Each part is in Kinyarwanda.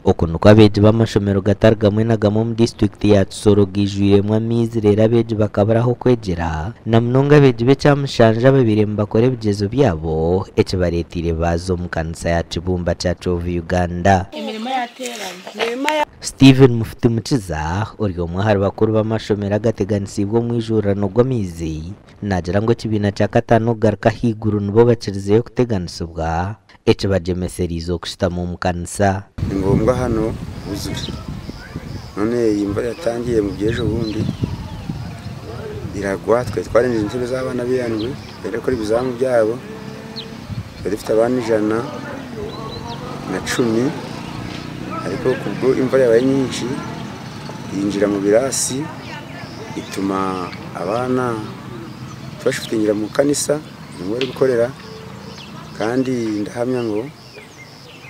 Okunuko abeegi b'amashomero gatari gamwe na gamwe mu district ya Kisoro gijwiremu amizi rero abeegi bakaburaho kwegera na munonga abeegi b'ekyamushanja babire bakora ebigezo byabo ekibaretire baza omu kanisa ya Kibumba kya Chovu Uganda. Steven Mufutimukiza ori omwe ahari bakuru b'amashomero agateganisibwa omu ijurano gw'amizi nagira ngu ekibiina kya kataano kugaruka haiguru nibo bakirizeyo kuteganisibwa ekibajemeserize okushitama omu kanisa. Ni ngombwa hano buzuri none iyi mvura yatangiye mu byejo bundi iragwa twe twarengeje intebe z'abana b'iyandwi mbere ko ibizamu byabo twari dufite abana 110 ariko kubwo imvura yabaye nyinshi yinjira mu birasi ituma abana twashitingira mu kanisa nimwe gukorera kandi ndahamya ngo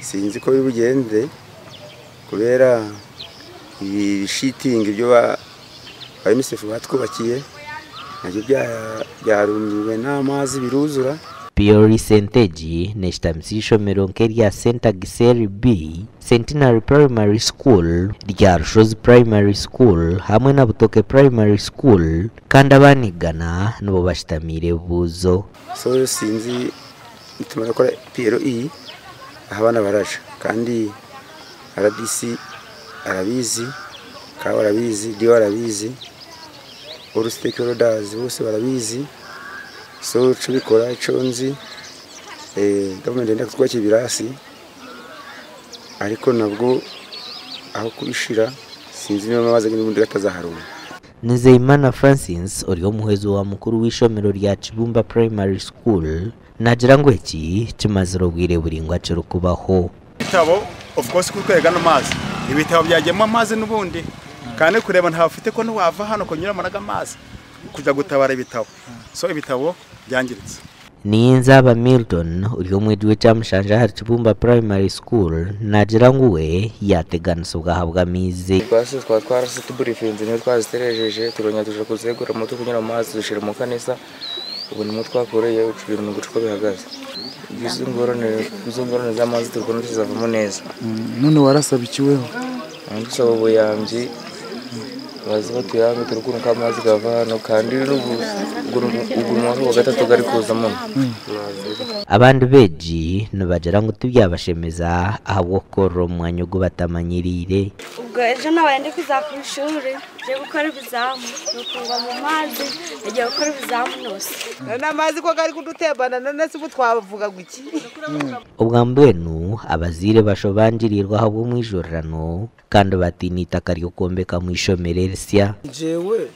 sinzi ko bigende kubera ibishitingi byo ba UNICEF batwubakiye nabyo byarumbiwe n'amazi biruzura. Piori Senteji neshtamisi ishomero nkerya Center Giseri B Centenary Primary School rya Rushozi Primary School hamwe na Butoke Primary School kandi abanigana nibo bashitamire buzo. So sinzi itumara kora PRE abana baraje kandi RDC arabizi kawa arabizi dio arabizi all stakeholders bose barabizi so cubikora iconzi government ndenda kutwa kibirasi ariko nabwo aho kubishira sinzi niba mabaze n'ubundi gatazaharura. Nizeyimana Francis ori omuhezi wa mukuru w'ishomero rya Kibumba Primary School nagira ngo iki kimaziro bwire buringwa cyo kubaho. Bitabo of course kukwega n'amazi ibitabo byagemo amazi n'ubundi kandi kureba ntafite ko ntiwava hano kunyura managa amazi kujya gutabara ibitabo so ibitabo byangiritse. Niyinzaba Milton uri omwejwe cyamushanja hari Kibumba Primary School nagira ngo we yateganisubwa habwa mize kwase twarase tuburifinze ne twaziterejeje turonya tuje kuzegura moto kunyura amazi dushira mu kanisa ubu ni mutwa koreye ucubira mu gucuko bihagaze izungorone z'amazi turukona tuzavamo neza. None warasaba ikiweho ndusaba ubuyambi bazi batuyambi turukuna kamazi gava hano kandi ugurumwa wa gatatu gari kuzamo. Abandi beji nibagera ngo tubyabashemeza ahubwo koro mwanya go batamanyirire ubwo ejo nabandi kuza ku ishuri je gukora ibizamu nokungwa mu mazi eje gukora ibizamu nose n'amazi ko gari kudutebana none sibu twavuga guki ubwambwenu abazire bashobangirirwa ahubwo mu ijorano kandi batinita kariyo kombeka mu ishomerersia jewe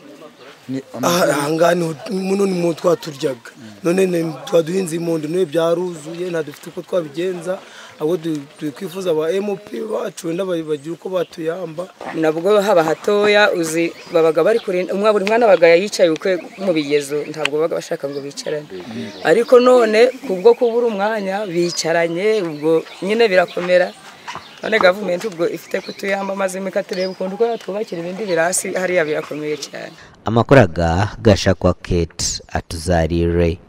ahangani muno ni mu twaturyaga none twaduhinze impundu no byaruzuye nta dufite uko twabigenza abo dukwifuza aba MP bacu n'abagira uko batuyamba nabwo haba hatoya uzi babaga bari kuri buri mwana bagaya yicaye ukwe mu bigezo ntabwo baga bashaka ngo bicarane ariko none kubwo kubura umwanya bicaranye ubwo nyine birakomera none government ubwo ifite kutuyamba maze mikatureba ukuntu ko twubakira ibindi birasi hariya birakomeye cyane. Amakoraga gashakwa Kate atuzarire.